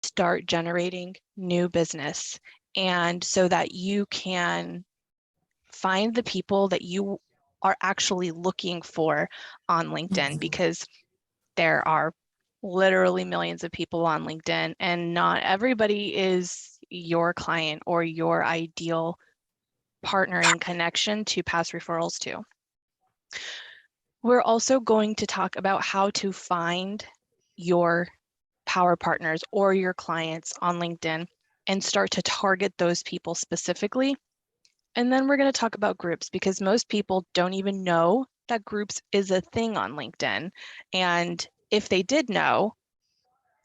start generating new business, and so that you can find the people that you are actually looking for on LinkedIn, because there are literally millions of people on LinkedIn, and not everybody is your client or your ideal partnering connection to pass referrals to. We're also going to talk about how to find your power partners or your clients on LinkedIn and start to target those people specifically. And then we're going to talk about groups, because most people don't even know that groups is a thing on LinkedIn. And if they did know,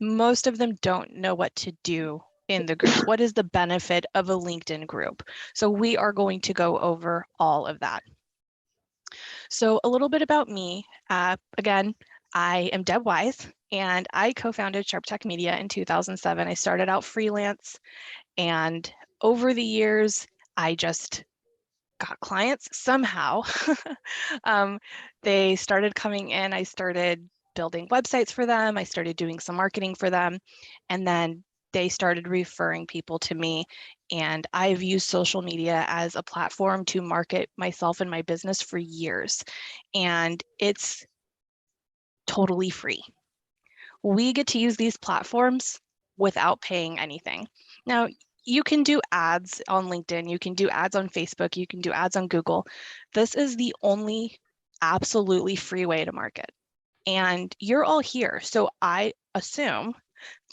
most of them don't know what to do in the groups. What is the benefit of a LinkedIn group? So we are going to go over all of that. So a little bit about me. Again, I am Deb Wise, and I co-founded Sharp Tech Media in 2007. I started out freelance, and over the years, I just got clients somehow. They started coming in. I started building websites for them. I started doing some marketing for them, and then they started referring people to me. And I've used social media as a platform to market myself and my business for years. And it's totally free. We get to use these platforms without paying anything. Now, you can do ads on LinkedIn, you can do ads on Facebook, you can do ads on Google. This is the only absolutely free way to market. And you're all here, so I assume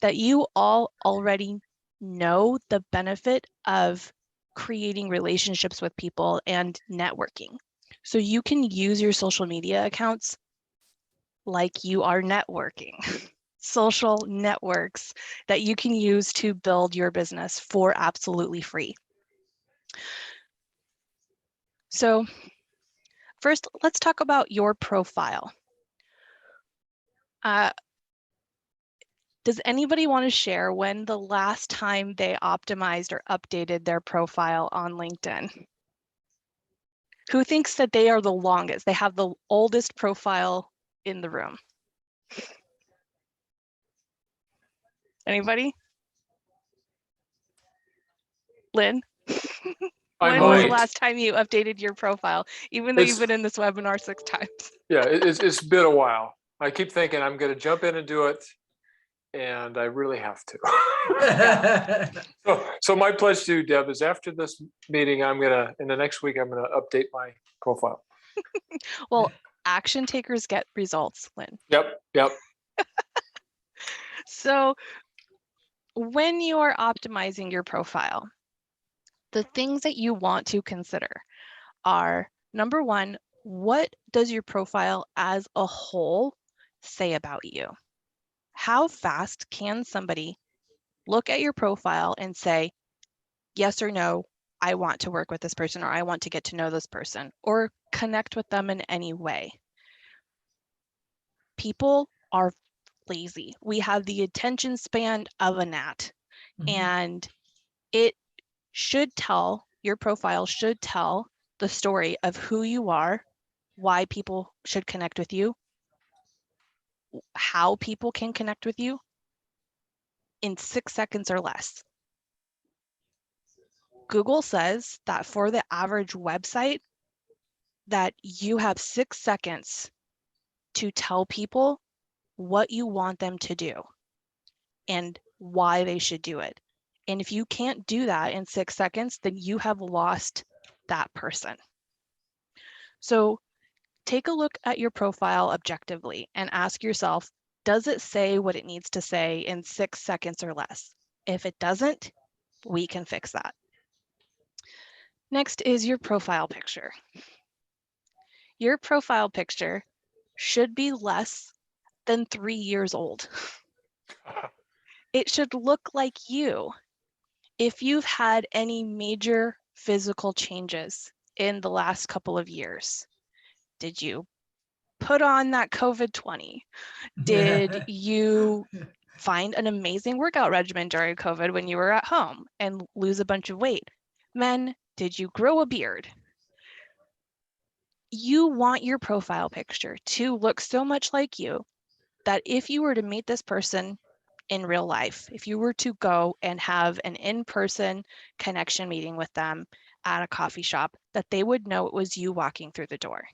that you all already know the benefit of creating relationships with people and networking. So you can use your social media accounts like you are networking. Social networks that you can use to build your business for absolutely free. So first, let's talk about your profile. Does anybody want to share when the last time they optimized or updated their profile on LinkedIn? Who thinks that they are the longest? They have the oldest profile in the room. Anybody? Lynn? When was the last time you updated your profile, even though you've been in this webinar 6 times? Yeah, it's been a while. I keep thinking I'm going to jump in and do it, and I really have to. Yeah. So my pledge to you, Deb, is after this meeting, in the next week, I'm going to update my profile. Well, action takers get results, Lynn. Yep. So when you are optimizing your profile, the things that you want to consider are, number one, what does your profile as a whole say about you? How fast can somebody look at your profile and say, yes or no, I want to work with this person, or I want to get to know this person, or connect with them in any way? People are lazy. We have the attention span of a gnat, and it should tell, your profile should tell the story of who you are, why people should connect with you, how people can connect with you in 6 seconds or less. Google says that for the average website, that you have 6 seconds to tell people what you want them to do and why they should do it. And if you can't do that in 6 seconds, then you have lost that person. So take a look at your profile objectively and ask yourself, does it say what it needs to say in 6 seconds or less? If it doesn't, we can fix that. Next is your profile picture. Your profile picture should be less than 3 years old. It should look like you. If you've had any major physical changes in the last couple of years, did you put on that COVID-20? Did you find an amazing workout regimen during COVID when you were at home and lose a bunch of weight? Men, did you grow a beard? You want your profile picture to look so much like you that if you were to meet this person in real life, if you were to go and have an in-person connection meeting with them at a coffee shop, that they would know it was you walking through the door.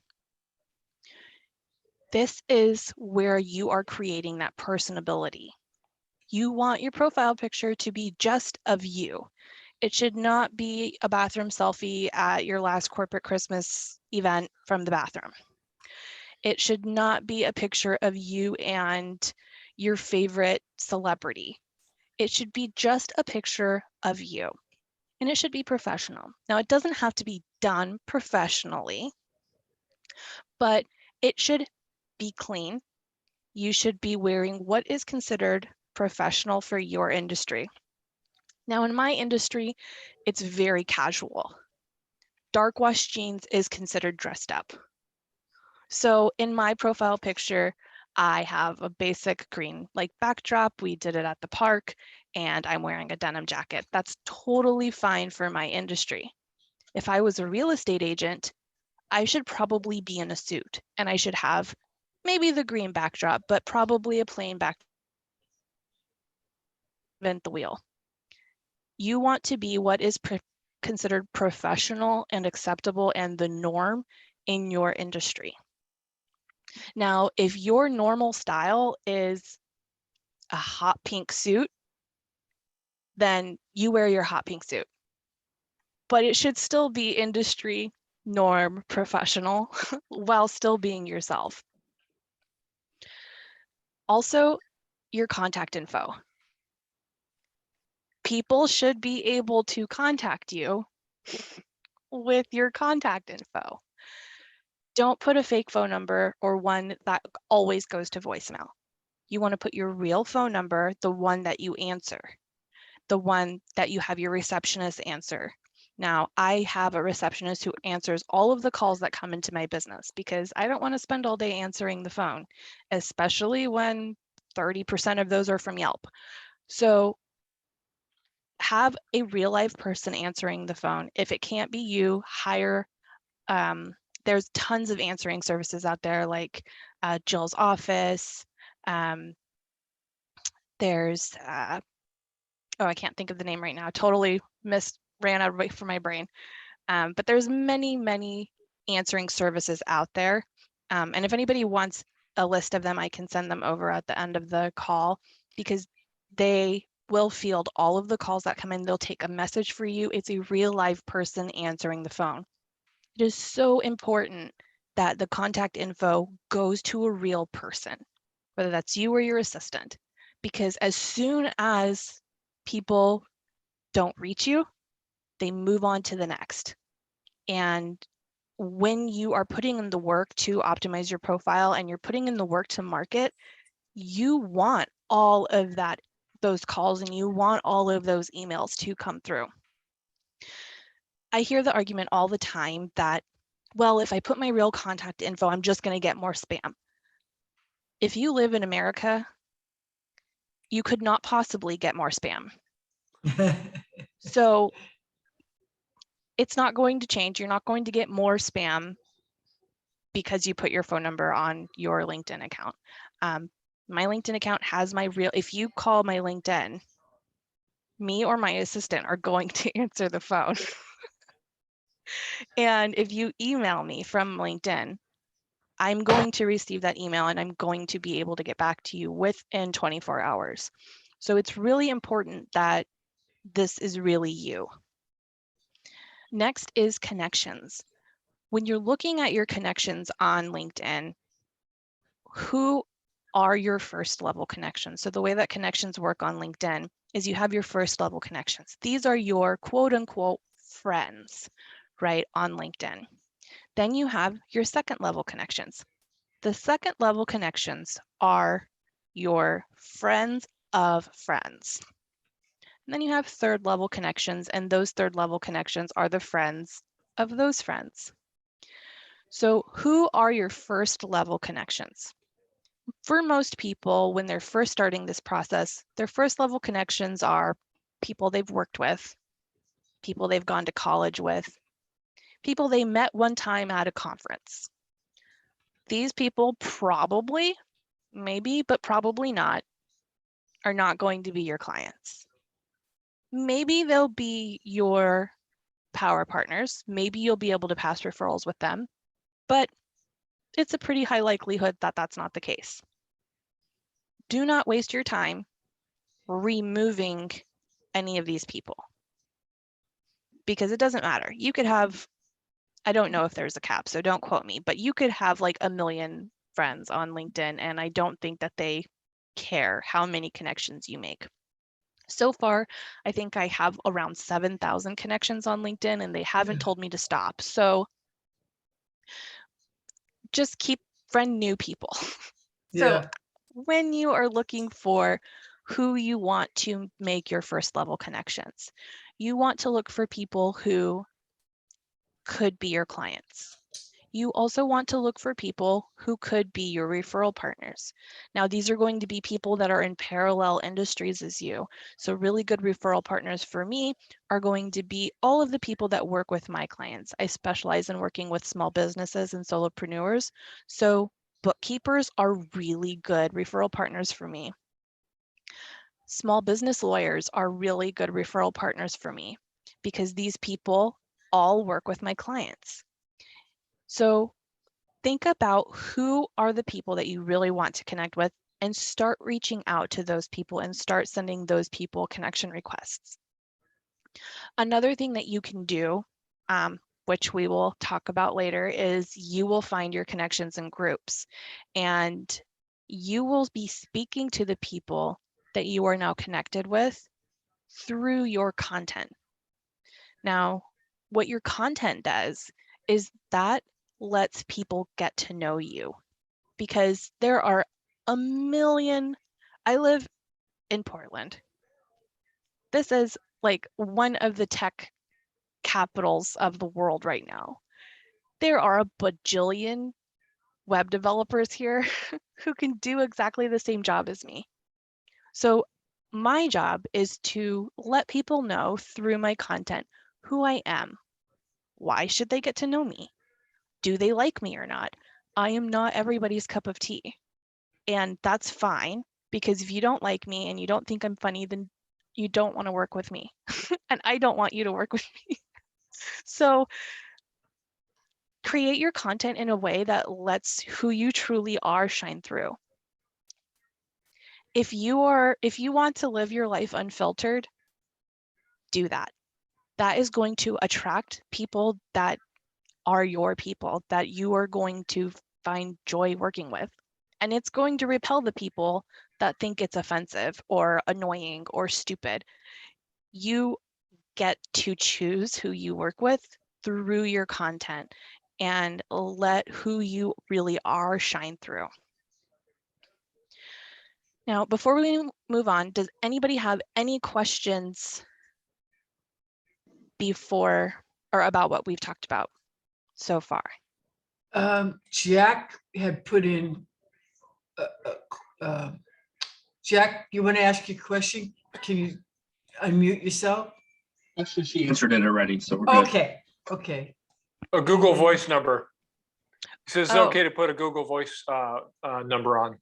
This is where you are creating that personability. You want your profile picture to be just of you. It should not be a bathroom selfie at your last corporate Christmas event from the bathroom. It should not be a picture of you and your favorite celebrity. It should be just a picture of you, and it should be professional. Now, it doesn't have to be done professionally, but it should be clean. You should be wearing what is considered professional for your industry. Now, in my industry, it's very casual. Dark wash jeans is considered dressed up. So in my profile picture, I have a basic green like backdrop. We did it at the park, and I'm wearing a denim jacket. That's totally fine for my industry. If I was a real estate agent, I should probably be in a suit, and I should have maybe the green backdrop, but probably a plain back invent the wheel. You want to be what is considered professional and acceptable and the norm in your industry. Now, if your normal style is a hot pink suit, then you wear your hot pink suit. But it should still be industry norm professional while still being yourself. Also, your contact info. People should be able to contact you with your contact info. Don't put a fake phone number or one that always goes to voicemail. You want to put your real phone number, the one that you answer, the one that you have your receptionist answer. Now, I have a receptionist who answers all of the calls that come into my business because I don't want to spend all day answering the phone, especially when 30% of those are from Yelp. So have a real life person answering the phone. If it can't be you, hire, there's tons of answering services out there like Jill's Office. There's, oh, I can't think of the name right now. Totally ran out of from my brain. But there's many answering services out there. And if anybody wants a list of them, I can send them over at the end of the call because they will field all of the calls that come in. They'll take a message for you. It's a real live person answering the phone. It is so important that the contact info goes to a real person, whether that's you or your assistant, because as soon as people don't reach you, they move on to the next. And when you are putting in the work to optimize your profile and you're putting in the work to market, you want all of those calls and you want all of those emails to come through. I hear the argument all the time that, well, if I put my real contact info, I'm just going to get more spam. If you live in America, you could not possibly get more spam. So it's not going to change. You're not going to get more spam because you put your phone number on your LinkedIn account. My LinkedIn account has my real, if you call my LinkedIn, me or my assistant are going to answer the phone. And if you email me from LinkedIn, I'm going to receive that email and I'm going to be able to get back to you within 24 hours. So it's really important that this is really you. Next is connections. When you're looking at your connections on LinkedIn, who are your first level connections? So the way that connections work on LinkedIn is you have your first level connections. These are your quote unquote friends, right, on LinkedIn. Then you have your second level connections. The second level connections are your friends of friends. And then you have third level connections, and those third level connections are the friends of those friends. So who are your first level connections? For most people, when they're first starting this process, their first level connections are people they've worked with, people they've gone to college with, people they met one time at a conference. These people probably, maybe, but probably not, are not going to be your clients. Maybe they'll be your power partners. Maybe you'll be able to pass referrals with them, but it's a pretty high likelihood that that's not the case. Do not waste your time removing any of these people, because it doesn't matter. You could have, I don't know if there's a cap, so don't quote me, but you could have like 1 million friends on LinkedIn, and I don't think that they care how many connections you make. So far, I think I have around 7,000 connections on LinkedIn, and they haven't told me to stop. So just keep friend new people. So when you are looking for who you want to make your first level connections, you want to look for people who could be your clients. You also want to look for people who could be your referral partners. Now, these are going to be people that are in parallel industries as you. So really good referral partners for me are going to be all of the people that work with my clients. I specialize in working with small businesses and solopreneurs. So bookkeepers are really good referral partners for me. Small business lawyers are really good referral partners for me because these people all work with my clients. So think about who are the people that you really want to connect with and start reaching out to those people and start sending those people connection requests. Another thing that you can do, which we will talk about later, is you will find your connections in groups, and you will be speaking to the people that you are now connected with through your content. Now, what your content does is that lets people get to know you, because there are a million. I live in Portland. This is like one of the tech capitals of the world right now. There are a bajillion web developers here who can do exactly the same job as me. So my job is to let people know through my content who I am. Why should they get to know me? Do they like me or not? I am not everybody's cup of tea. And that's fine, because if you don't like me and you don't think I'm funny, then you don't want to work with me. And I don't want you to work with me. So create your content in a way that lets who you truly are shine through. If you want to live your life unfiltered, do that. That is going to attract people that are your people, that you are going to find joy working with. And it's going to repel the people that think it's offensive or annoying or stupid. You get to choose who you work with through your content and let who you really are shine through. Now, before we move on, does anybody have any questions before or about what we've talked about so far? Jack had put in, Jack, you want to ask your question? Can you unmute yourself? Actually, she answered it already, so we're good. Okay. A Google Voice number. He says it's Oh. okay to put a Google Voice number on.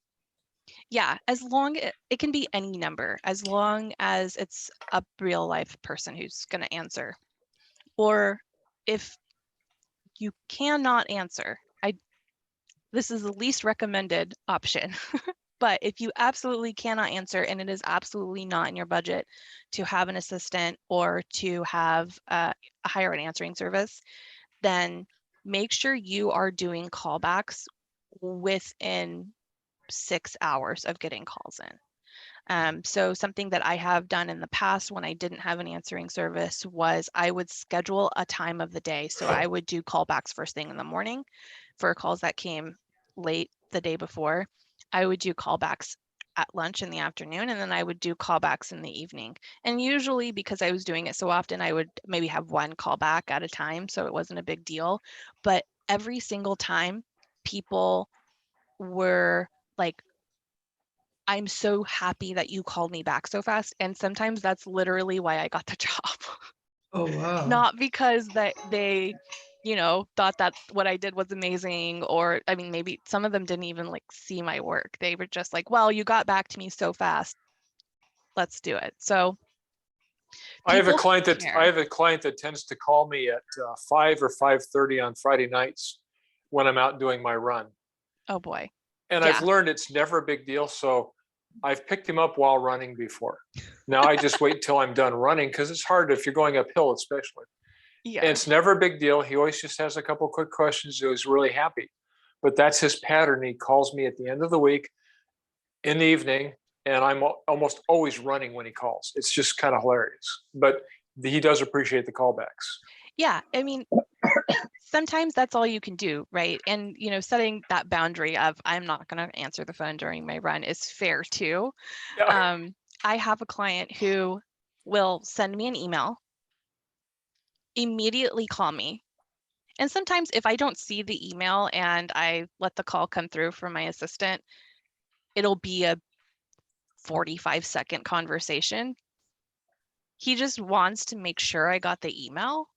Yeah, as long it can be any number, as long as it's a real life person who's going to answer. Or if you cannot answer, this is the least recommended option. But if you absolutely cannot answer and it is absolutely not in your budget to have an assistant or to have hire an answering service, then make sure you are doing callbacks within 6 hours of getting calls in. So something that I have done in the past when I didn't have an answering service was I would schedule a time of the day. So I would do callbacks first thing in the morning for calls that came late the day before. I would do callbacks at lunch in the afternoon, and then I would do callbacks in the evening. And usually, because I was doing it so often, I would maybe have one callback at a time, so it wasn't a big deal. But every single time, people were like, I'm so happy that you called me back so fast. And sometimes that's literally why I got the job. Oh, wow. Not because that they, thought that what I did was amazing, or I mean, maybe some of them didn't even like see my work. They were just like, well, you got back to me so fast. let's do it. So I have a people client that care. tends to call me at 5 or 5:30 on Friday nights when I'm out doing my run. Oh boy. And Yeah. I've learned it's never a big deal. So I've picked him up while running before. Now I just wait till I'm done running because it's hard if you're going uphill, especially. Yeah. And it's never a big deal. He always just has a couple quick questions. So he's really happy. But that's his pattern. He calls me at the end of the week in the evening, and I'm almost always running when he calls. It's just kind of hilarious. But he does appreciate the callbacks. Yeah. I mean, sometimes that's all you can do, right? And, you know, setting that boundary of I'm not going to answer the phone during my run is fair too. Yeah. I have a client who will send me an email, immediately call me. And sometimes if I don't see the email and I let the call come through from my assistant, it'll be a 45-second conversation. He just wants to make sure I got the email.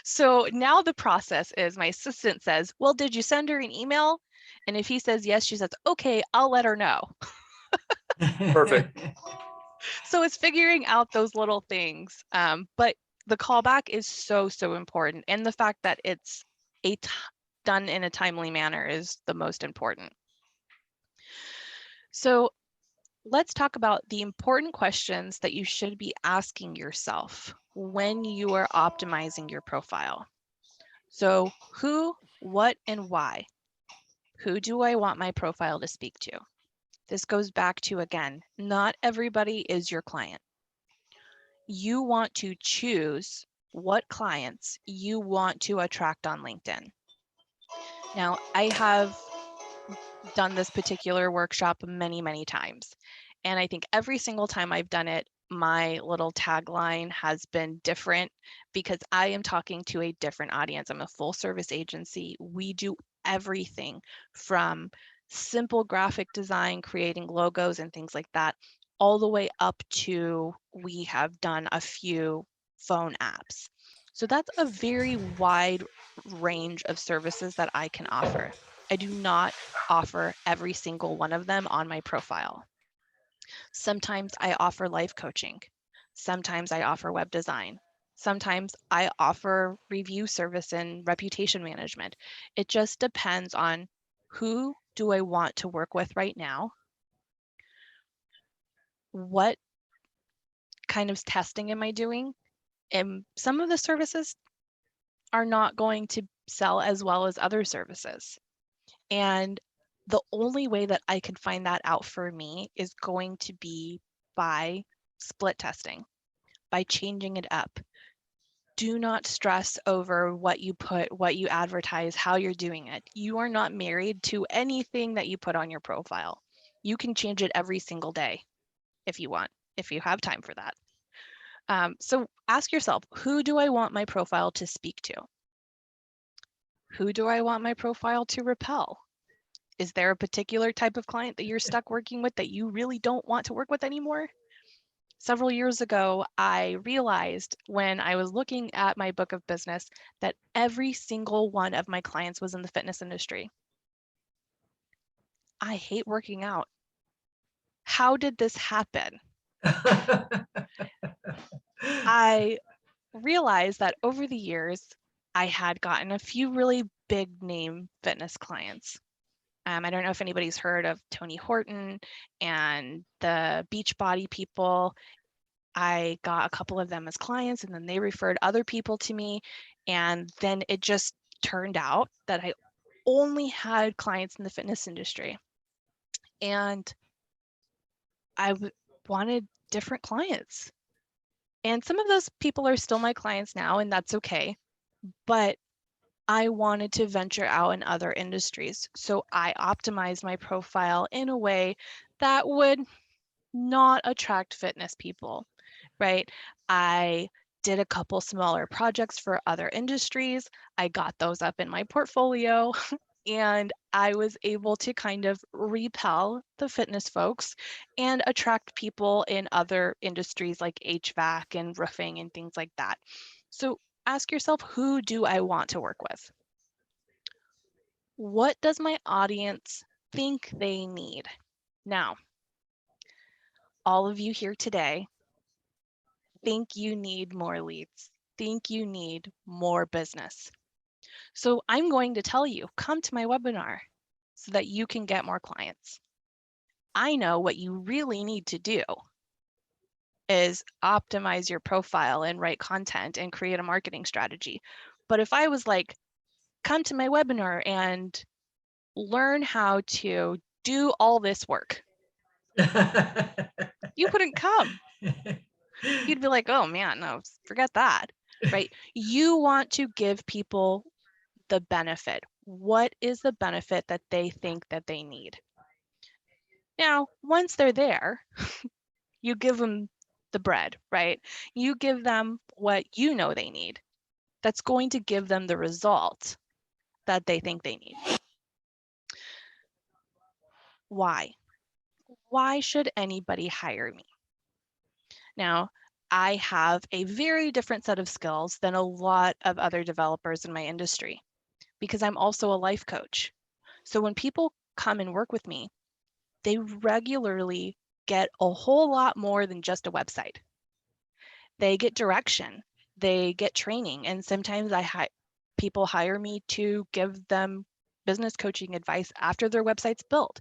So now the process is my assistant says, well, did you send her an email? And if he says yes, she says, okay, I'll let her know. Perfect. So it's figuring out those little things. But the callback is so, so important. And the fact that it's done in a timely manner is the most important. So let's talk about the important questions that you should be asking yourself when you are optimizing your profile. So who, what, and why? Who do I want my profile to speak to? This goes back to, again, not everybody is your client. You want to choose what clients you want to attract on LinkedIn. Now, I have done this particular workshop many, many times. And I think every single time I've done it, my little tagline has been different because I am talking to a different audience. I'm a full service agency. We do everything from simple graphic design, creating logos and things like that, all the way up to we have done a few phone apps. So that's a very wide range of services that I can offer. I do not offer every single one of them on my profile. Sometimes I offer life coaching. Sometimes I offer web design. Sometimes I offer review service and reputation management. It just depends on who do I want to work with right now? What kind of testing am I doing? And some of the services are not going to sell as well as other services. And the only way that I could find that out for me is going to be by split testing, by changing it up. Do not stress over what you put, what you advertise, how you're doing it. You are not married to anything that you put on your profile. You can change it every single day if you want, if you have time for that. So ask yourself, who do I want my profile to speak to? Who do I want my profile to repel? Is there a particular type of client that you're stuck working with that you really don't want to work with anymore? Several years ago, I realized when I was looking at my book of business that every single one of my clients was in the fitness industry. I hate working out. How did this happen? I realized that over the years, I had gotten a few really big name fitness clients. I don't know if anybody's heard of Tony Horton and the Beachbody people. I got a couple of them as clients and then they referred other people to me. And then it just turned out that I only had clients in the fitness industry. And I wanted different clients. And some of those people are still my clients now, and that's okay. But I wanted to venture out in other industries. So I optimized my profile in a way that would not attract fitness people, right? I did a couple smaller projects for other industries. I got those up in my portfolio and I was able to kind of repel the fitness folks and attract people in other industries like HVAC and roofing and things like that. So ask yourself, who do I want to work with? What does my audience think they need? Now, all of you here today think you need more leads, think you need more business. So I'm going to tell you, come to my webinar so that you can get more clients. I know what you really need to do is optimize your profile and write content and create a marketing strategy. But if I was like, come to my webinar and learn how to do all this work, you wouldn't come. You'd be like, oh man, no, forget that, right? You want to give people the benefit. What is the benefit that they think that they need? Now, once they're there, you give them the bread, right? You give them what you know they need. That's going to give them the result that they think they need. Why? Why should anybody hire me? Now, I have a very different set of skills than a lot of other developers in my industry because I'm also a life coach. So when people come and work with me, they regularly get a whole lot more than just a website. They get direction, they get training, and sometimes people hire me to give them business coaching advice after their website's built.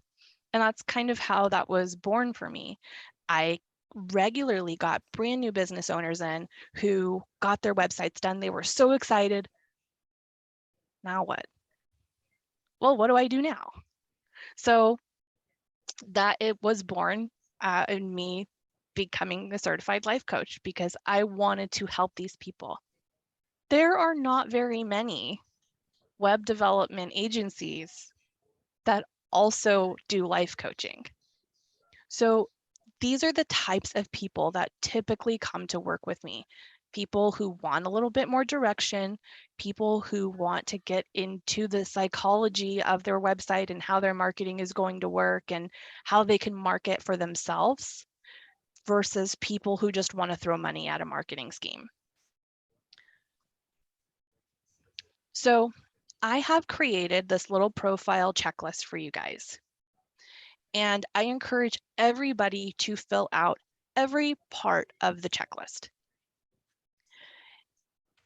And that's kind of how that was born for me. I regularly got brand new business owners in who got their websites done. They were so excited. Now what? Well, what do I do now? So that it was born in me becoming a certified life coach because I wanted to help these people. There are not very many web development agencies that also do life coaching. So these are the types of people that typically come to work with me. People who want a little bit more direction, people who want to get into the psychology of their website and how their marketing is going to work and how they can market for themselves versus people who just want to throw money at a marketing scheme. So I have created this little profile checklist for you guys. And I encourage everybody to fill out every part of the checklist.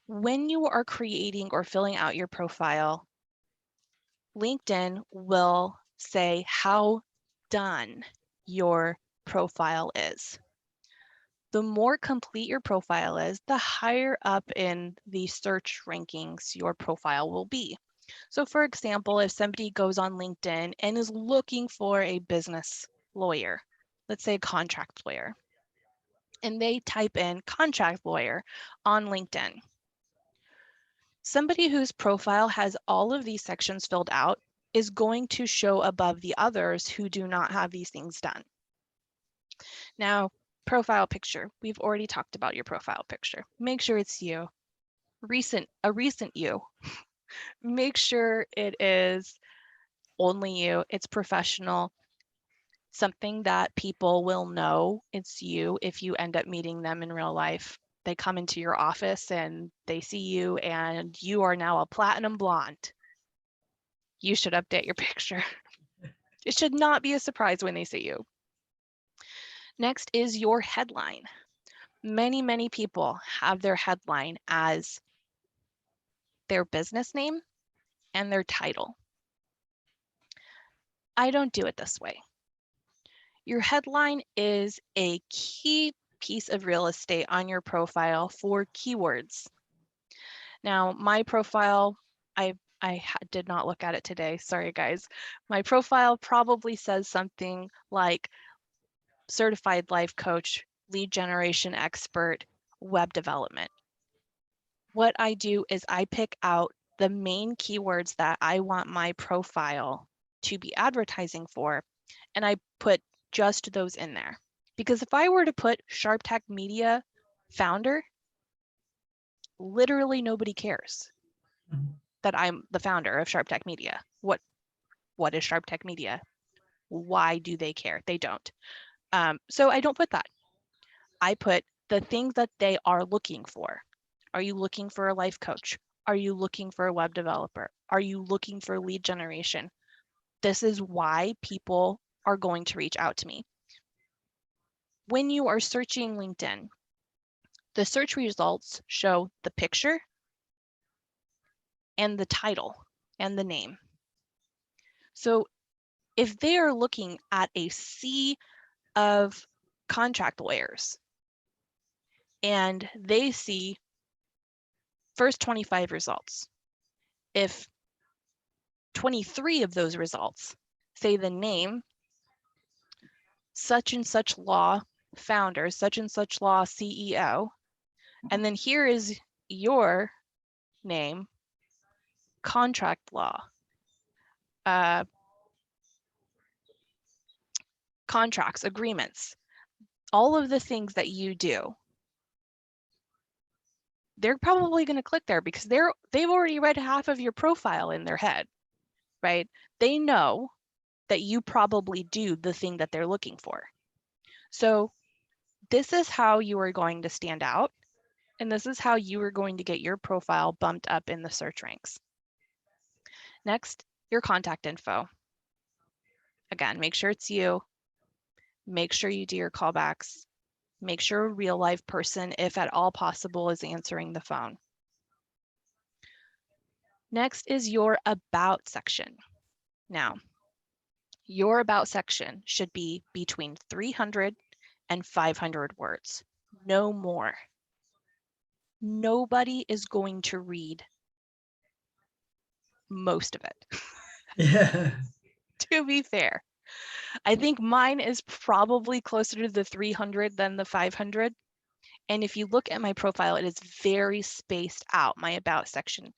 When you are creating or filling out your profile, LinkedIn will say how done your profile is. The more complete your profile is, the higher up in the search rankings your profile will be. So for example, if somebody goes on LinkedIn and is looking for a business lawyer, let's say a contract lawyer, and they type in contract lawyer on LinkedIn, somebody whose profile has all of these sections filled out is going to show above the others who do not have these things done. Now, profile picture. We've already talked about your profile picture. Make sure it's you. A recent you. Make sure it is only you. It's professional. Something that people will know it's you if you end up meeting them in real life. They come into your office and they see you and you are now a platinum blonde. You should update your picture. It should not be a surprise when they see you. Next is your headline. Many people have their headline as their business name and their title. I don't do it this way. Your headline is a key piece of real estate on your profile for keywords. Now, my profile, I did not look at it today. Sorry, guys. My profile probably says something like certified life coach, lead generation expert, web development. What I do is I pick out the main keywords that I want my profile to be advertising for, and I put just those in there. Because if I were to put Sharp Tech Media founder, literally nobody cares that I'm the founder of Sharp Tech Media. What is Sharp Tech Media? Why do they care? They don't. So I don't put that. I put the things that they are looking for. Are you looking for a life coach? Are you looking for a web developer? Are you looking for lead generation? This is why people are going to reach out to me. when you are searching LinkedIn, the search results show the picture and the title and the name. So if they are looking at a sea of contract lawyers and they see first 25 results, if 23 of those results say the name such and such law founder, such and such law CEO, and then here is your name, contract law, contracts, agreements, all of the things that you do, they're probably going to click there because they've already read half of your profile in their head, right? They know that you probably do the thing that they're looking for. So this is how you are going to stand out, and this is how you are going to get your profile bumped up in the search ranks. Next, your contact info. Again, make sure it's you. Make sure you do your callbacks. Make sure a real life person, if at all possible, is answering the phone. Next is your about section. Now, your about section should be between 300 and 500 words, no more. Nobody is going to read most of it, Yeah. to be fair. I think mine is probably closer to the 300 than the 500. And if you look at my profile, it is very spaced out, my about section.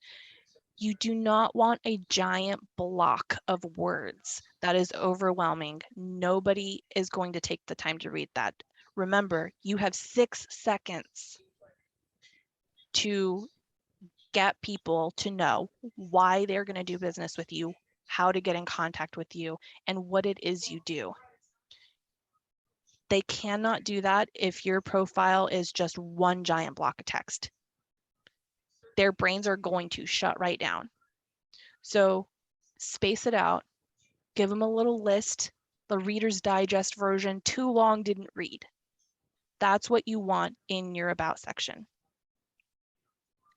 You do not want a giant block of words that is overwhelming. Nobody is going to take the time to read that. Remember, you have 6 seconds to get people to know why they're going to do business with you, how to get in contact with you, and what it is you do. They cannot do that if your profile is just one giant block of text. Their brains are going to shut right down. So space it out, give them a little list, the Reader's Digest version, too long, didn't read. That's what you want in your about section.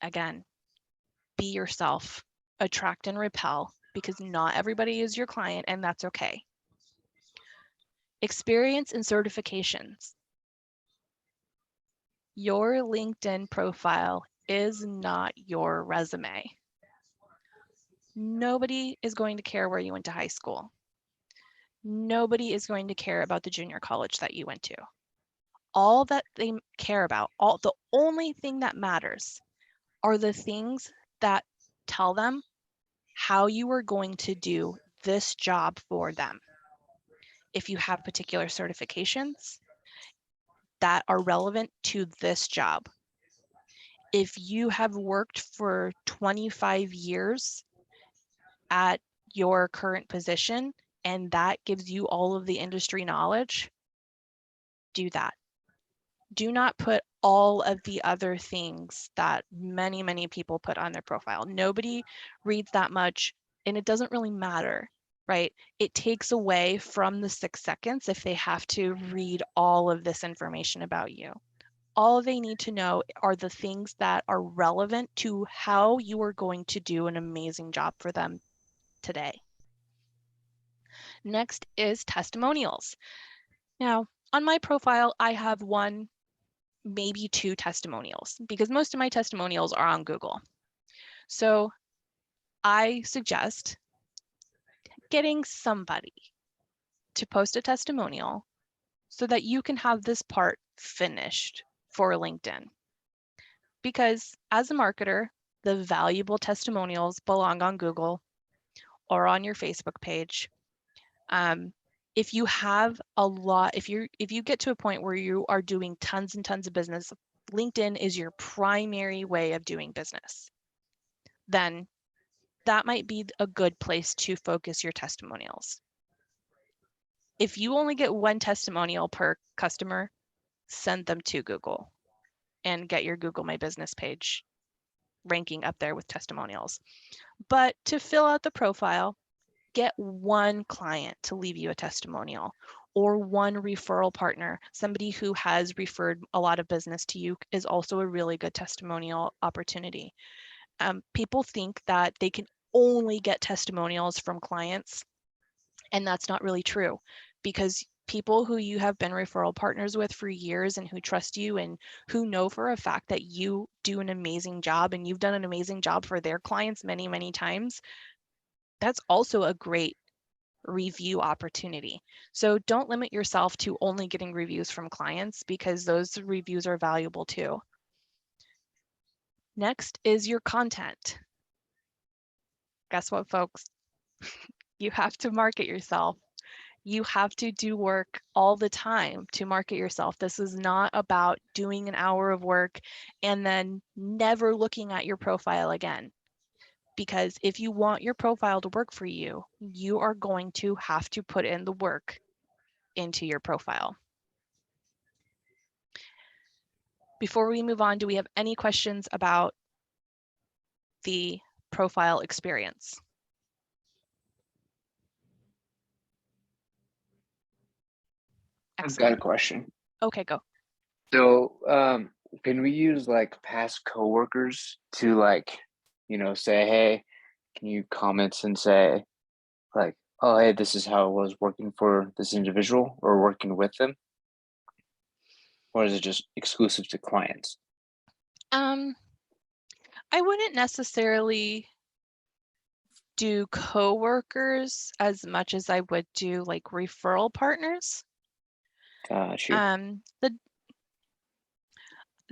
Again, be yourself, attract and repel, because not everybody is your client, and that's okay. Experience and certifications. Your LinkedIn profile is not your resume. Nobody is going to care where you went to high school. Nobody is going to care about the junior college that you went to. All that they care about, the only thing that matters are the things that tell them how you are going to do this job for them. If you have particular certifications that are relevant to this job. If you have worked for 25 years at your current position and that gives you all of the industry knowledge, do that. Do not put all of the other things that many, many people put on their profile. Nobody reads that much, and it doesn't really matter, right? It takes away from the 6 seconds if they have to read all of this information about you. All they need to know are the things that are relevant to how you are going to do an amazing job for them today. Next is testimonials. Now, on my profile, I have 1, maybe 2 testimonials because most of my testimonials are on Google. So I suggest getting somebody to post a testimonial so that you can have this part finished for LinkedIn. Because as a marketer, the valuable testimonials belong on Google or on your Facebook page. If you have a lot, if you get to a point where you are doing tons and tons of business, LinkedIn is your primary way of doing business, then that might be a good place to focus your testimonials. If you only get 1 testimonial per customer, send them to Google and get your Google My Business page ranking up there with testimonials. But to fill out the profile, get 1 client to leave you a testimonial, or one referral partner, somebody who has referred a lot of business to you, is also a really good testimonial opportunity. People think that they can only get testimonials from clients, and that's not really true, because people who you have been referral partners with for years and who trust you and who know for a fact that you do an amazing job and you've done an amazing job for their clients many, many times, that's also a great review opportunity. So don't limit yourself to only getting reviews from clients, because those reviews are valuable too. Next is your content. Guess what, folks? You have to market yourself. You have to do work all the time to market yourself. This is not about doing an hour of work and then never looking at your profile again. Because if you want your profile to work for you, you are going to have to put in the work into your profile. Before we move on, do we have any questions about the profile experience? I've got a question. Okay, go. So, can we use like past coworkers to like, say, hey, can you comment and say like, oh, hey, this is how it was working for this individual or working with them? Or is it just exclusive to clients? I wouldn't necessarily do coworkers as much as I would do like referral partners. Got you.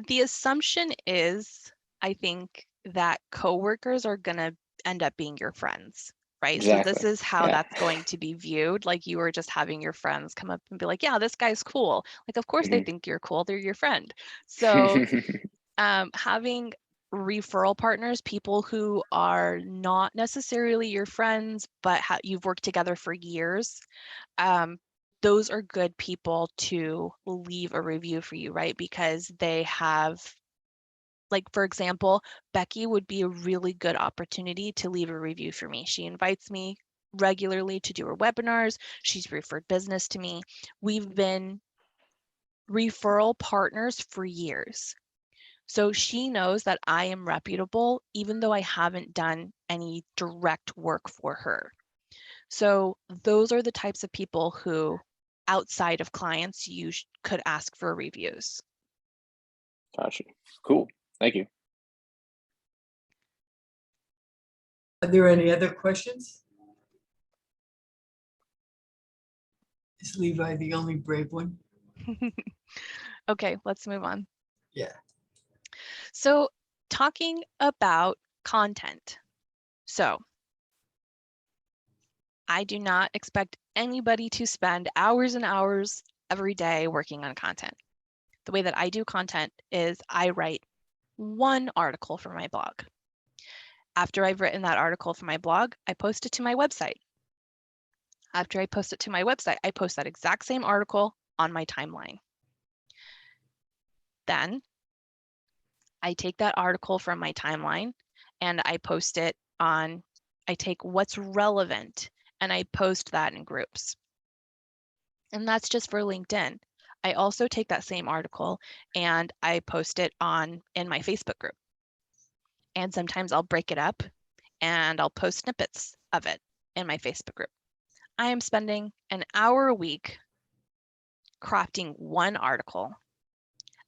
The assumption is, I think, that coworkers are gonna end up being your friends, right? Exactly. So this is how Yeah. that's going to be viewed. Like you are just having your friends come up and be like, yeah, this guy's cool. Like, of course they think you're cool. They're your friend. So having referral partners, people who are not necessarily your friends, but you've worked together for years, those are good people to leave a review for you, right? Because they have, like, for example, Becky would be a really good opportunity to leave a review for me. She invites me regularly to do her webinars. She's referred business to me. We've been referral partners for years. So she knows that I am reputable, even though I haven't done any direct work for her. So those are the types of people who, outside of clients, you could ask for reviews. Gotcha. Cool. Thank you. Are there any other questions? Is Levi the only brave one? Okay, let's move on. Yeah. So talking about content. So I do not expect anybody to spend hours and hours every day working on content. The way that I do content is I write one article for my blog. After I've written that article for my blog, I post it to my website. After I post it to my website, I post that exact same article on my timeline. Then I take that article from my timeline and I post it on, I take what's relevant and I post that in groups. And that's just for LinkedIn. I also take that same article and I post it in my Facebook group. And sometimes I'll break it up and I'll post snippets of it in my Facebook group. I am spending an hour a week crafting one article.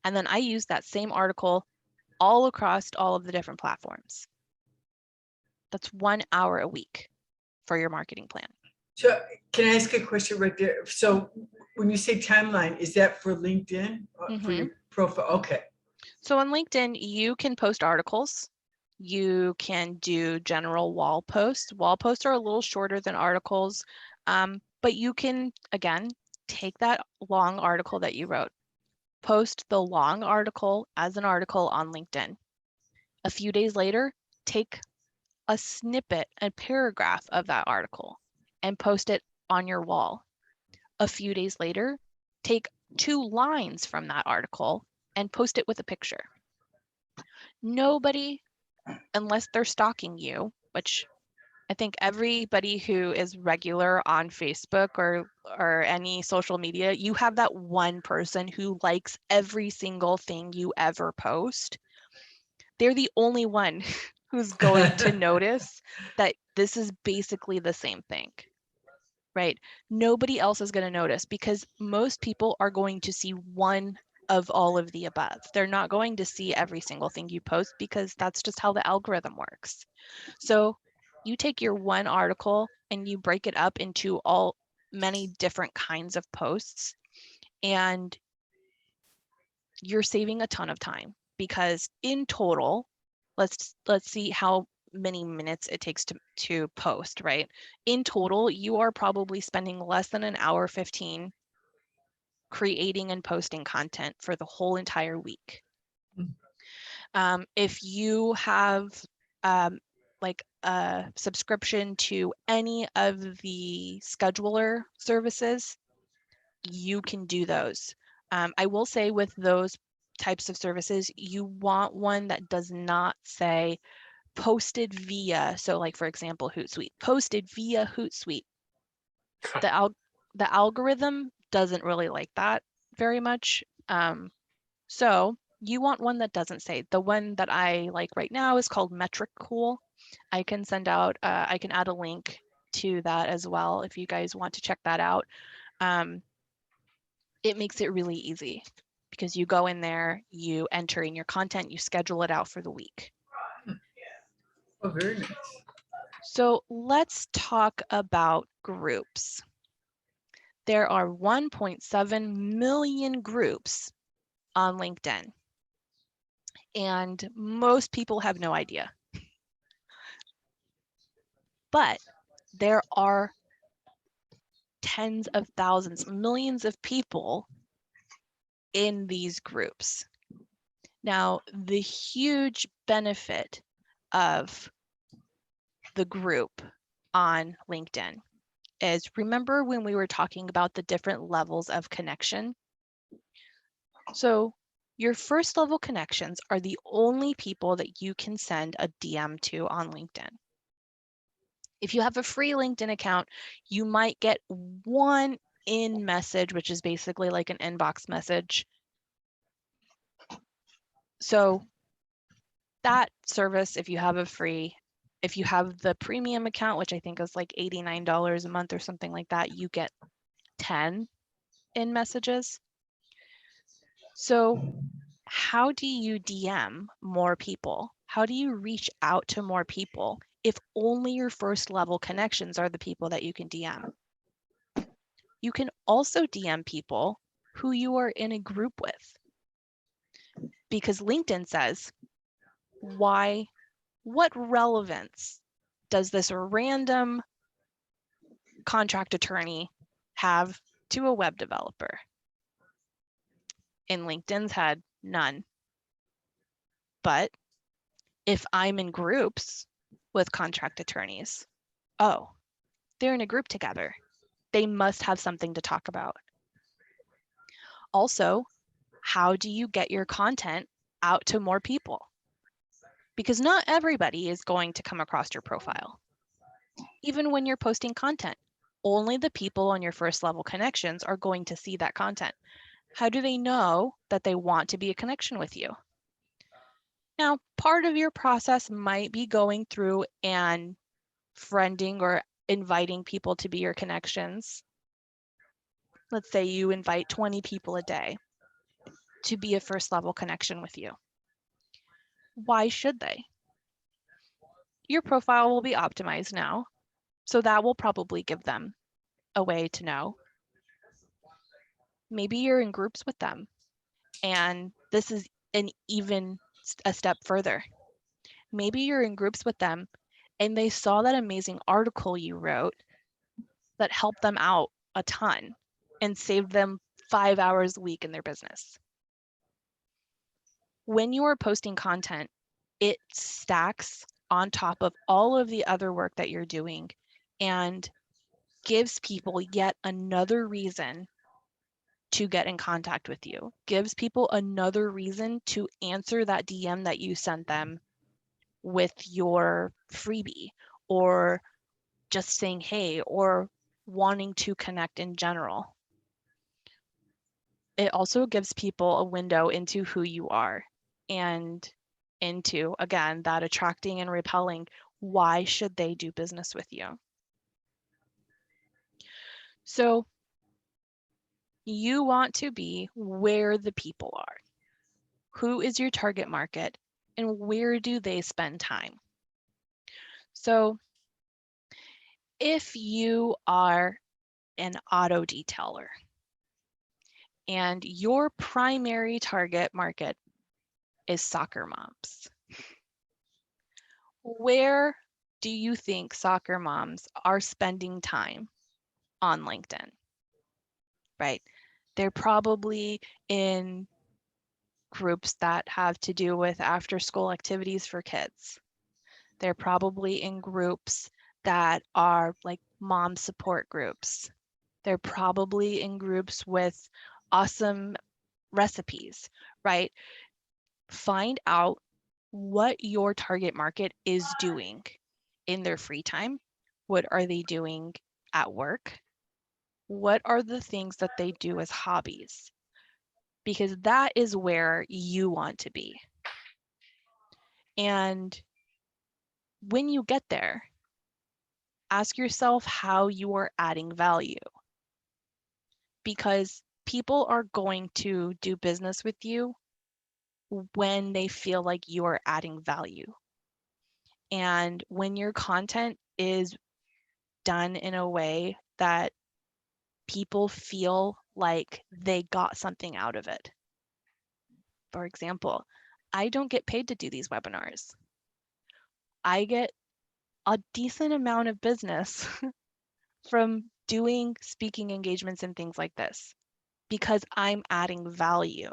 And then I use that same article all across all of the different platforms. That's 1 hour a week for your marketing plan. So can I ask a question right there? So when you say timeline, is that for LinkedIn or for your profile? Okay. So on LinkedIn, you can post articles. You can do general wall posts. Wall posts are a little shorter than articles, but you can, again, take that long article that you wrote, post the long article as an article on LinkedIn. A few days later, take a snippet, a paragraph of that article and post it on your wall. A few days later, take 2 lines from that article and post it with a picture. Nobody, unless they're stalking you, which I think everybody who is regular on Facebook or any social media, you have that one person who likes every single thing you ever post. They're the only one who's going to notice that this is basically the same thing, right? Nobody else is going to notice because most people are going to see one of all of the above. They're not going to see every single thing you post because that's just how the algorithm works. So you take your one article and you break it up into many different kinds of posts, and you're saving a ton of time because in total, let's see how many minutes it takes to post, right? In total, you are probably spending less than an hour 15 creating and posting content for the whole entire week. If you have like a subscription to any of the scheduler services, you can do those. I will say with those types of services, you want one that does not say posted via, so like for example, Hootsuite, posted via Hootsuite. The algorithm doesn't really like that very much. So you want one that doesn't say. The one that I like right now is called Metric Cool. I can send out, I can add a link to that as well if you guys want to check that out. It makes it really easy because you go in there, you enter in your content, you schedule it out for the week. Oh, very nice. So let's talk about groups. There are 1.7 million groups on LinkedIn, and most people have no idea. But there are tens of thousands, millions of people in these groups. Now, the huge benefit of the group on LinkedIn is, remember when we were talking about the different levels of connection? So your first level connections are the only people that you can send a DM to on LinkedIn. If you have a free LinkedIn account, you might get one in message, which is basically like an inbox message. So that service, if you have a free, if you have the premium account, which I think is like $89 a month or something like that, you get 10 in messages. So how do you DM more people? How do you reach out to more people if only your first level connections are the people that you can DM? You can also DM people who you are in a group with, because LinkedIn says, what relevance does this random contract attorney have to a web developer? And LinkedIn's had none. But if I'm in groups with contract attorneys, oh, they're in a group together. They must have something to talk about. Also, how do you get your content out to more people? Because not everybody is going to come across your profile. Even when you're posting content, only the people on your first level connections are going to see that content. How do they know that they want to be a connection with you? Now, part of your process might be going through and friending or inviting people to be your connections. Let's say you invite 20 people a day to be a first level connection with you. Why should they? Your profile will be optimized now, so that will probably give them a way to know. Maybe you're in groups with them, and this is even a step further. Maybe you're in groups with them and they saw that amazing article you wrote that helped them out a ton and saved them 5 hours a week in their business. When you are posting content, it stacks on top of all of the other work that you're doing and gives people yet another reason to get in contact with you, gives people another reason to answer that DM that you sent them with your freebie or just saying hey or wanting to connect in general. It also gives people a window into who you are and into, again, that attracting and repelling. Why should they do business with you? So you want to be where the people are. Who is your target market and where do they spend time? So if you are an auto detailer and your primary target market is soccer moms, where do you think soccer moms are spending time on LinkedIn? Right? They're probably in groups that have to do with after school activities for kids. They're probably in groups that are like mom support groups. They're probably in groups with awesome recipes, right? Find out what your target market is doing in their free time. What are they doing at work? What are the things that they do as hobbies? Because that is where you want to be. And when you get there, ask yourself how you are adding value. Because people are going to do business with you when they feel like you are adding value. And when your content is done in a way that people feel like they got something out of it. For example, I don't get paid to do these webinars. I get a decent amount of business from doing speaking engagements and things like this because I'm adding value.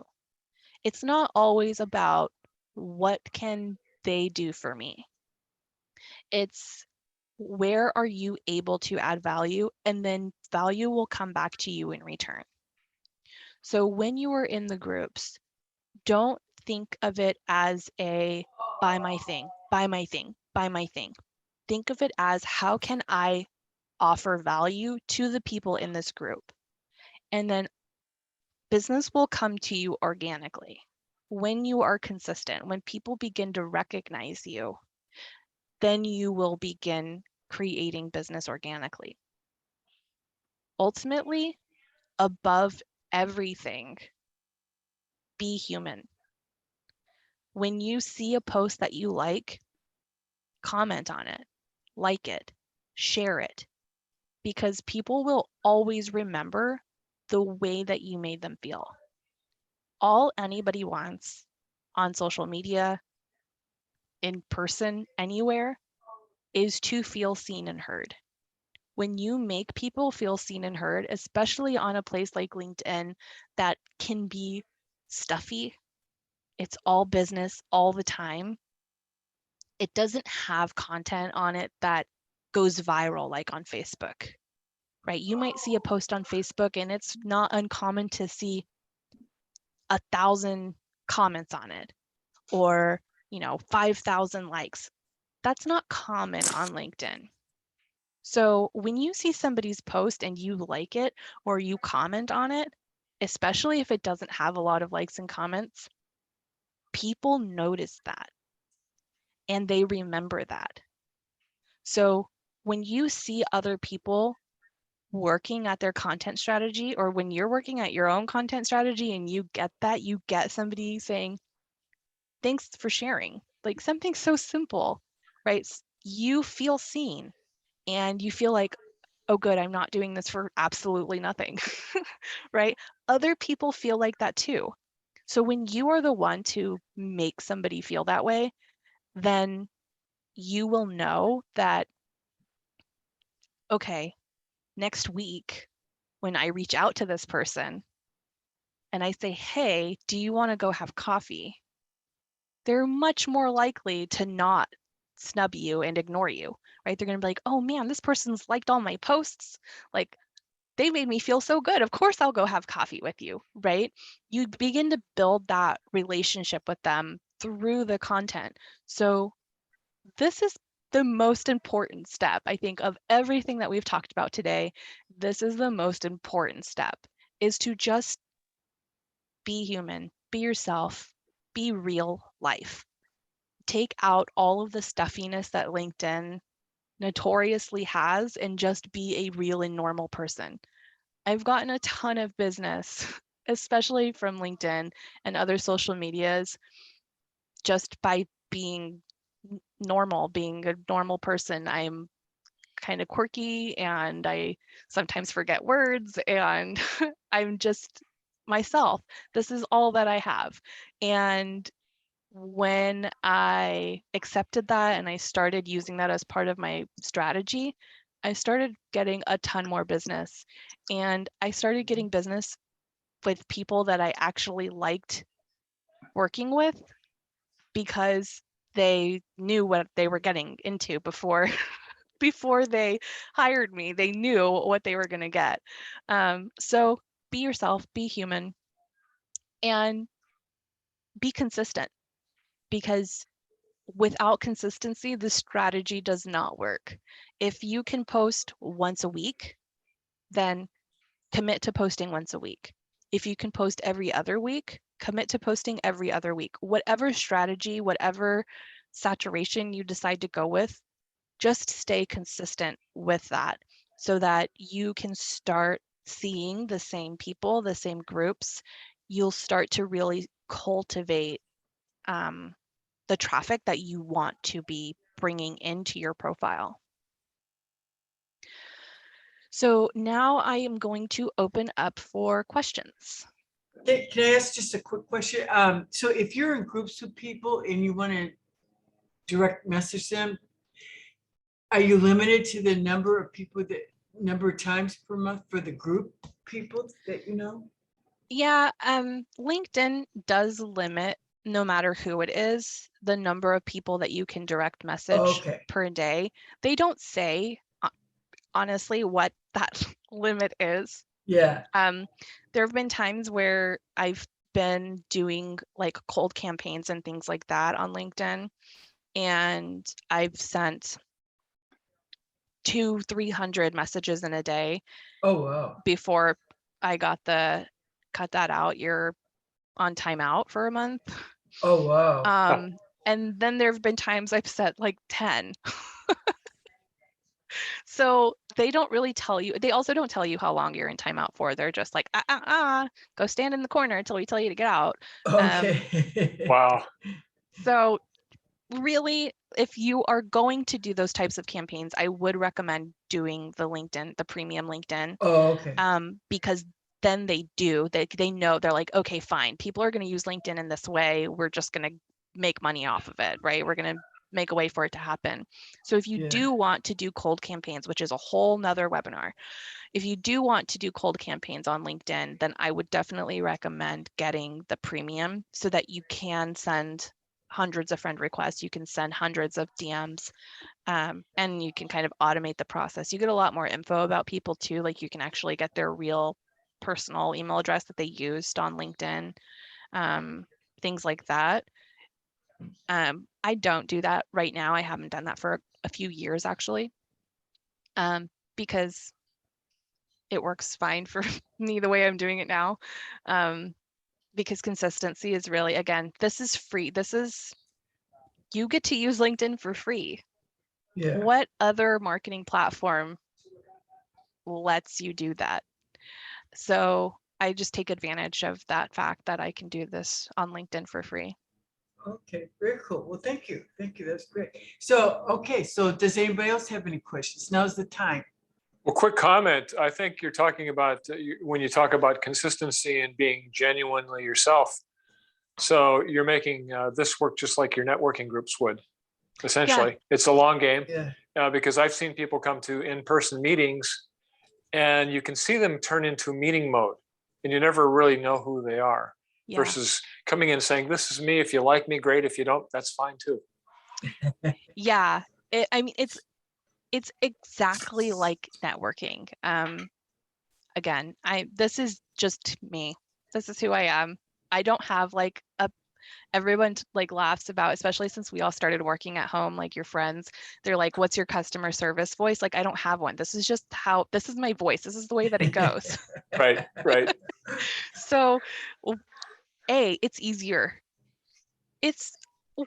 It's not always about what can they do for me. It's where are you able to add value, and then value will come back to you in return. So when you are in the groups, don't think of it as a buy my thing, buy my thing, buy my thing. Think of it as how can I offer value to the people in this group? And then business will come to you organically. When you are consistent, when people begin to recognize you, then you will begin creating business organically. Ultimately, above everything, be human. When you see a post that you like, comment on it, like it, share it, because people will always remember the way that you made them feel. All anybody wants on social media, in person, anywhere, is to feel seen and heard. When you make people feel seen and heard, especially on a place like LinkedIn that can be stuffy, it's all business all the time. It doesn't have content on it that goes viral like on Facebook, right? You might see a post on Facebook and it's not uncommon to see 1,000 comments on it or 5,000 likes. That's not common on LinkedIn. So when you see somebody's post and you like it or you comment on it, especially if it doesn't have a lot of likes and comments, people notice that and they remember that. So when you see other people working at their content strategy, or when you're working at your own content strategy and you get somebody saying, thanks for sharing, like something so simple, right? You feel seen and you feel like, oh, good, I'm not doing this for absolutely nothing, right? Other people feel like that too. So when you are the one to make somebody feel that way, then you will know that, okay, next week when I reach out to this person and I say, hey, do you want to go have coffee? They're much more likely to not snub you and ignore you, right? They're going to be like, oh man, this person's liked all my posts. Like, they made me feel so good. Of course, I'll go have coffee with you, right? You begin to build that relationship with them through the content. So this is the most important step, I think, of everything that we've talked about today. This is the most important step, is to just be human, be yourself, be real life. Take out all of the stuffiness that LinkedIn notoriously has and just be a real and normal person. I've gotten a ton of business, especially from LinkedIn and other social medias, just by being normal, being a normal person. I'm kind of quirky and I sometimes forget words and I'm just myself. This is all that I have. And when I accepted that and I started using that as part of my strategy, I started getting a ton more business. And I started getting business with people that I actually liked working with because they knew what they were getting into before before they hired me. They knew what they were going to get. So be yourself, be human, and be consistent, because without consistency, the strategy does not work. If you can post once a week, then commit to posting once a week. If you can post every other week, commit to posting every other week. Whatever strategy, whatever saturation you decide to go with, just stay consistent with that so that you can start seeing the same people, the same groups. You'll start to really cultivate the traffic that you want to be bringing into your profile. So now I am going to open up for questions. Can I ask just a quick question? So if you're in groups with people and you want to direct message them, are you limited to the number of people number of times per month for the group people that you know? Yeah, LinkedIn does limit, no matter who it is, the number of people that you can direct message per day. They don't say, honestly, what that limit is. Yeah. There have been times where I've been doing like cold campaigns and things like that on LinkedIn, and I've sent 200-300 messages in a day. Oh, wow. Before I got the cut that out, you're on timeout for a month. Oh, wow. And then there have been times I've set like 10. So they don't really tell you. They also don't tell you how long you're in timeout for. They're just like, go stand in the corner until we tell you to get out. Okay. Wow. So really, if you are going to do those types of campaigns, I would recommend doing the LinkedIn, the premium LinkedIn. Oh, okay. Because then they know, they're like, okay, fine, people are going to use LinkedIn in this way. We're just going to make money off of it, right? We're going to make a way for it to happen. So if you do want to do cold campaigns, which is a whole nother webinar, if you do want to do cold campaigns on LinkedIn, then I would definitely recommend getting the premium so that you can send hundreds of friend requests, you can send hundreds of DMs, and you can kind of automate the process. You get a lot more info about people too, like you can actually get their real personal email address that they used on LinkedIn, things like that. I don't do that right now. I haven't done that for a few years actually, because it works fine for me the way I'm doing it now. Because consistency is really, again, this is free. You get to use LinkedIn for free. Yeah. What other marketing platform lets you do that? So I just take advantage of that fact that I can do this on LinkedIn for free. Okay, very cool. Well, thank you. Thank you. That's great. So, okay, so does anybody else have any questions? Now's the time. Well, quick comment. I think you're talking about when you talk about consistency and being genuinely yourself. So you're making this work just like your networking groups would. Essentially, yeah. It's a long game. Yeah. Because I've seen people come to in-person meetings and you can see them turn into meeting mode and you never really know who they are. Yeah. Versus coming in saying, this is me. If you like me, great. If you don't, that's fine too. Yeah. It's exactly like networking. Again, this is just me. This is who I am. I don't have like everyone like laughs about, especially since we all started working at home, like your friends, they're like, what's your customer service voice? Like, I don't have one. This is just how, this is my voice. This is the way that it goes. Right, right. So it's easier. It's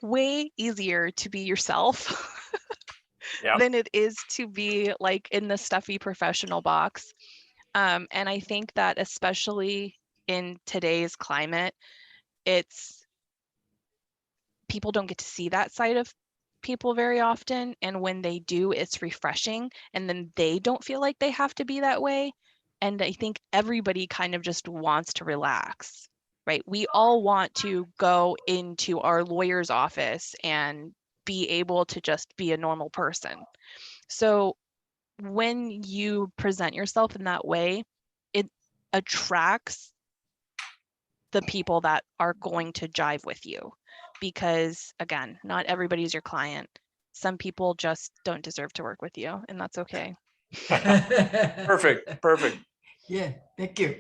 way easier to be yourself Yeah. than it is to be like in the stuffy professional box. And I think that especially in today's climate, it's people don't get to see that side of people very often. And when they do, it's refreshing. And then they don't feel like they have to be that way. And I think everybody kind of just wants to relax, right? We all want to go into our lawyer's office and be able to just be a normal person. So when you present yourself in that way, it attracts the people that are going to jive with you, because again, not everybody's your client. Some people just don't deserve to work with you, and that's okay. Perfect, perfect. Yeah, thank you.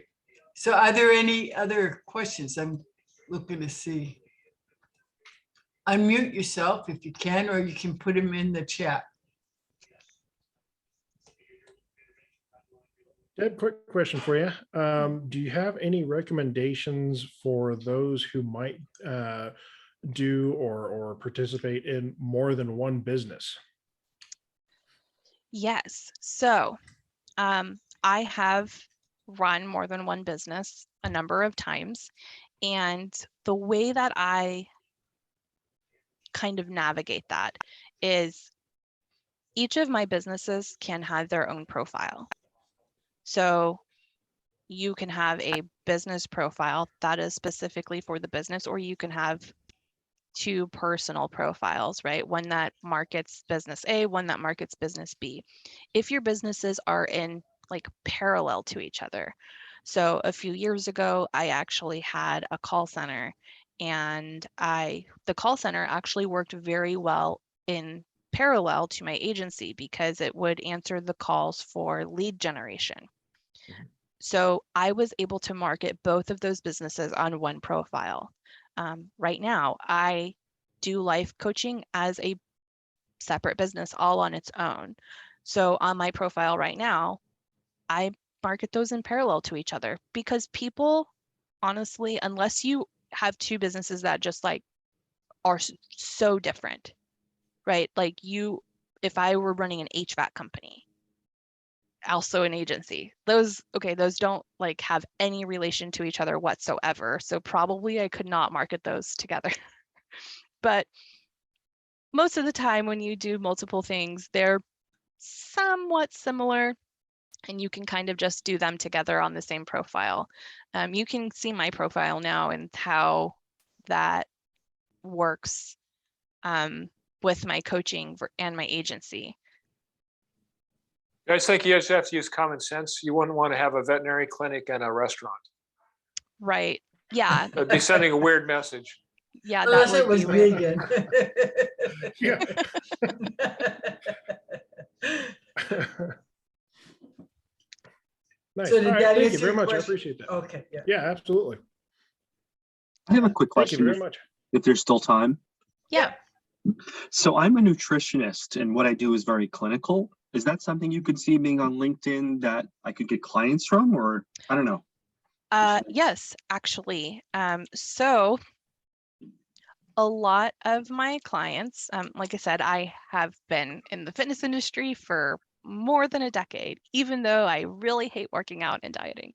So are there any other questions? I'm looking to see. Unmute yourself if you can, or you can put them in the chat. Deb, quick question for you. Do you have any recommendations for those who might do or participate in more than one business? Yes. So I have run more than one business a number of times. And the way that I kind of navigate that is each of my businesses can have their own profile. So you can have a business profile that is specifically for the business, or you can have two personal profiles, right? One that markets business A, one that markets business B. If your businesses are in like parallel to each other. So a few years ago, I actually had a call center, and the call center actually worked very well in parallel to my agency because it would answer the calls for lead generation. So I was able to market both of those businesses on one profile. Right now, I do life coaching as a separate business all on its own. So on my profile right now, I market those in parallel to each other because people, honestly, unless you have two businesses that just like are so different, right? Like if I were running an HVAC company, also an agency, those don't like have any relation to each other whatsoever. So probably I could not market those together. But most of the time when you do multiple things, they're somewhat similar, and you can kind of just do them together on the same profile. You can see my profile now and how that works with my coaching and my agency. I just think you just have to use common sense. You wouldn't want to have a veterinary clinic and a restaurant. Right. Yeah. That'd be sending a weird message. Yeah, Unless that it would was be weird. vegan. Yeah. Nice. So All did right, that thank you answer very your much. I question? appreciate that. Okay, yeah. Yeah, absolutely. I have a quick Thank you question very much. if there's still time. Yeah. So I'm a nutritionist and what I do is very clinical. Is that something you could see being on LinkedIn that I could get clients from, or I don't know? Yes, actually. So a lot of my clients, like I said, I have been in the fitness industry for more than a decade, even though I really hate working out and dieting.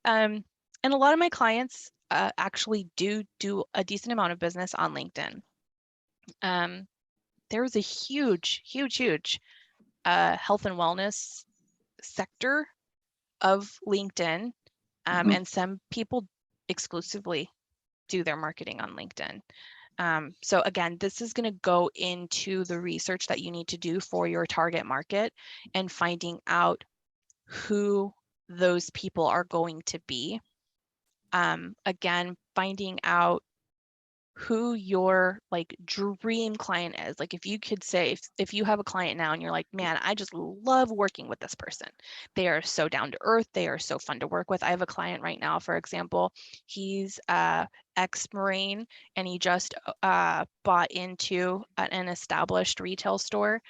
And a lot of my clients actually do a decent amount of business on LinkedIn. There was a huge health and wellness sector of LinkedIn, and some people exclusively do their marketing on LinkedIn. So again, this is going to go into the research that you need to do for your target market and finding out who those people are going to be. Again, finding out who your like dream client is. Like if you could say, if you have a client now and you're like, man, I just love working with this person. They are so down to earth. They are so fun to work with. I have a client right now, for example, he's ex-Marine and he just bought into an established retail store.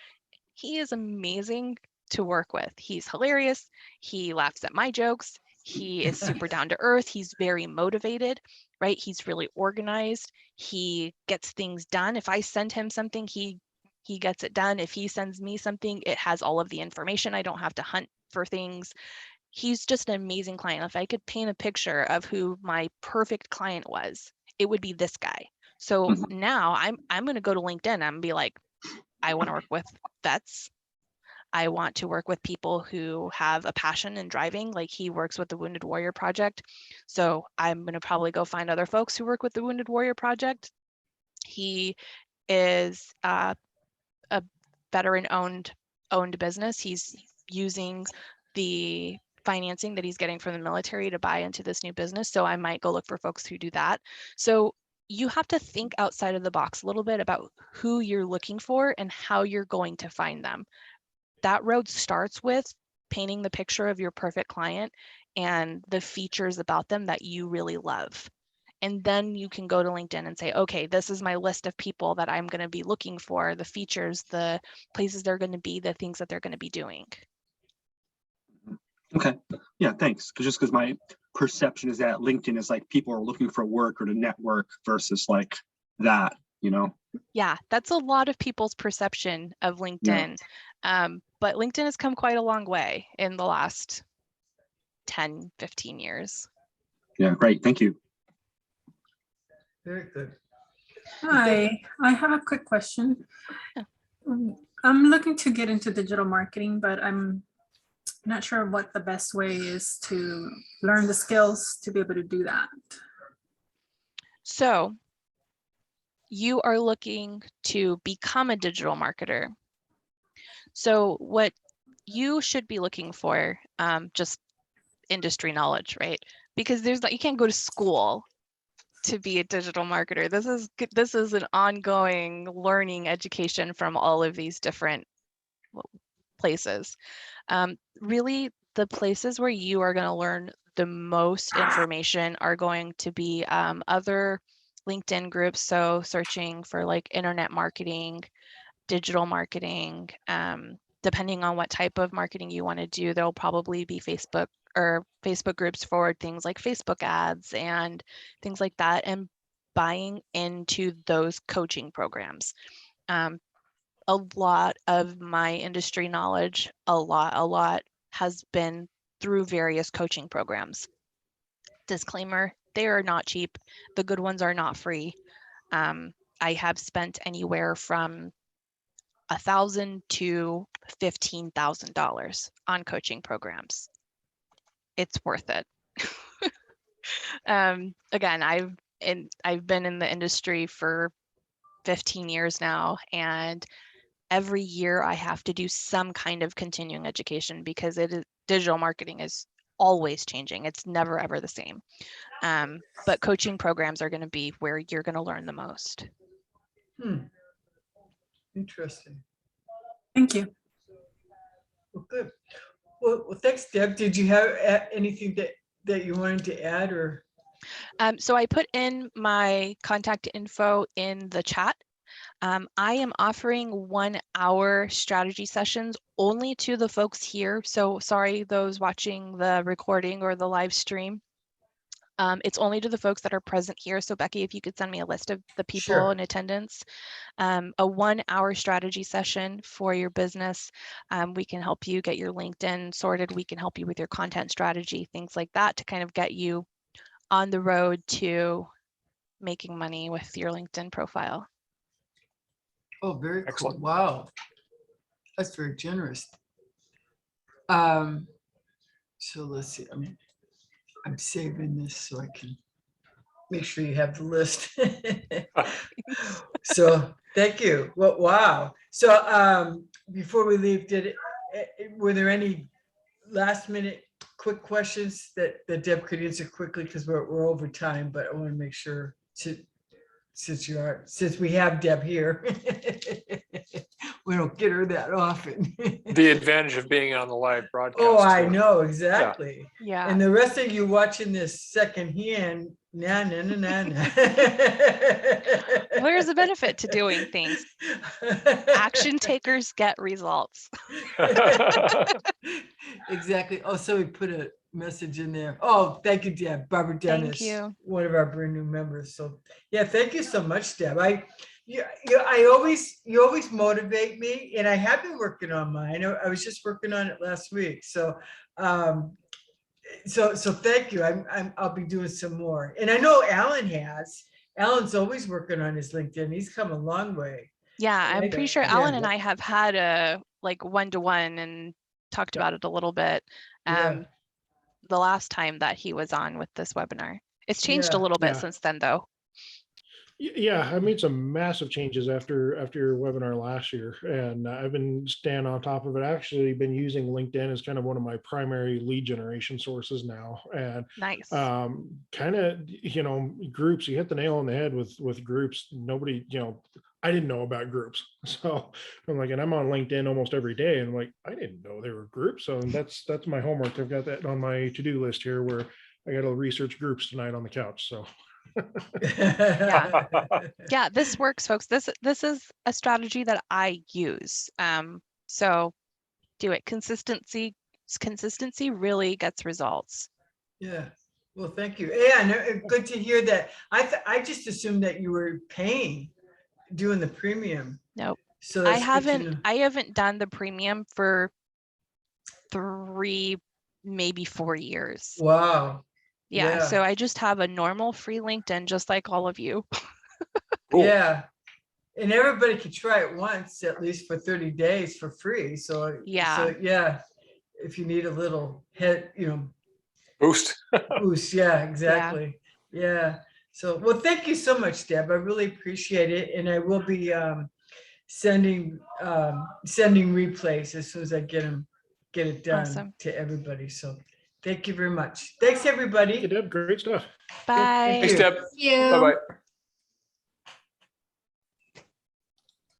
He is amazing to work with. He's hilarious. He laughs at my jokes. He is super down to earth. He's very motivated, right? He's really organized. He gets things done. If I send him something, he gets it done. If he sends me something, it has all of the information. I don't have to hunt for things. He's just an amazing client. If I could paint a picture of who my perfect client was, it would be this guy. So now I'm going to go to LinkedIn and I'm gonna be like, I want to work with vets. I want to work with people who have a passion in driving, like he works with the Wounded Warrior Project. So I'm going to probably go find other folks who work with the Wounded Warrior Project. He is a veteran owned business. He's using the financing that he's getting from the military to buy into this new business. So I might go look for folks who do that. So you have to think outside of the box a little bit about who you're looking for and how you're going to find them. That road starts with painting the picture of your perfect client and the features about them that you really love. And then you can go to LinkedIn and say, okay, this is my list of people that I'm going to be looking for, the features, the places they're going to be, the things that they're going to be doing. Okay. Yeah, thanks. Just because my perception is that LinkedIn is like people are looking for work or to network versus like that, you know? Yeah, that's a lot of people's perception of LinkedIn. But LinkedIn has come quite a long way in the last 10, 15 years. Yeah, great. Thank you. Very good. Hi, I have a quick question. Yeah. I'm looking to get into digital marketing, but I'm not sure what the best way is to learn the skills to be able to do that. So you are looking to become a digital marketer. So what you should be looking for, just industry knowledge, right? Because there's like, you can't go to school to be a digital marketer. This is an ongoing learning education from all of these different places. Really, the places where you are going to learn the most information are going to be other LinkedIn groups. So searching for like internet marketing, digital marketing, depending on what type of marketing you want to do, there'll probably be Facebook groups for things like Facebook ads and things like that, and buying into those coaching programs. A lot of my industry knowledge, a lot has been through various coaching programs. Disclaimer, they are not cheap. The good ones are not free. I have spent anywhere from $1,000 to $15,000 on coaching programs. It's worth it. Again, I've been in the industry for 15 years now, and every year I have to do some kind of continuing education because digital marketing is always changing. It's never ever the same. But coaching programs are going to be where you're going to learn the most. Interesting. Thank you. Well, good. Well, thanks, Deb. Did you have anything that you wanted to add, or? So I put in my contact info in the chat. I am offering 1 hour strategy sessions only to the folks here. So sorry, those watching the recording or the live stream. It's only to the folks that are present here. So Becky, if you could send me a list of the people Sure. in attendance, a 1 hour strategy session for your business. We can help you get your LinkedIn sorted. We can help you with your content strategy, things like that, to kind of get you on the road to making money with your LinkedIn profile. Oh, very cool. Excellent. Wow. That's very generous. So let's see. I'm saving this so I can make sure you have the list. So thank you. Well, wow. So before we leave, were there any last minute quick questions that Deb could answer quickly, because we're over time, but I want to make sure since we have Deb here. We don't get her that often. The advantage of being on the live broadcast. Oh, I too. know, exactly. Yeah. And the rest of you watching this secondhand, nah. There's a benefit to doing things. Action takers get results. Exactly. Oh, so we put a message in there. Oh, thank you, Deb. Barbara Dennis, Thank you. one of our brand new members. So yeah, thank you so much, Deb. You always motivate me, and I have been working on mine. I was just working on it last week. So so thank you. I'll be doing some more. And I know Alan has. Alan's always working on his LinkedIn. He's come a long way. Yeah, I'm Right? pretty sure Yeah. Alan and I have had a like one-to-one and talked about it a little bit. Yeah. The last time that he was on with this webinar. It's changed a Yeah. little bit Yeah. since then, though. Yeah, I made some massive changes after your webinar last year, and I've been staying on top of it. I've actually been using LinkedIn as kind of one of my primary lead generation sources now, and Nice. kind of, groups. You hit the nail on the head with groups. Nobody, I didn't know about groups, so I'm like, and I'm on LinkedIn almost every day, and I'm like, I didn't know there were groups. So that's my homework. I've got that on my to-do list here, where I got to research groups tonight on the couch. So. Yeah, this works, folks. This is a strategy that I use. So do it. Consistency really gets results. Yeah. Well, thank you. Yeah, and good to hear that. I just assumed that you were paying, doing the premium. Nope. So I that's good to know. haven't done the premium for 3, maybe 4 years. Wow. Yeah, Yeah. so I just have a normal free LinkedIn, just like all of you. Cool. Yeah. And everybody can try it once, at least for 30 days for free. So Yeah. yeah, if you need a little head, Boost. boost. Yeah, exactly. Yeah. So, well, thank you so much, Deb. I really appreciate it. And I will be sending replays as soon as I get it done Awesome. to everybody. So thank you very much. Thanks, everybody. Hey, Deb, great stuff. Bye. Thanks, Deb. You. Bye-bye.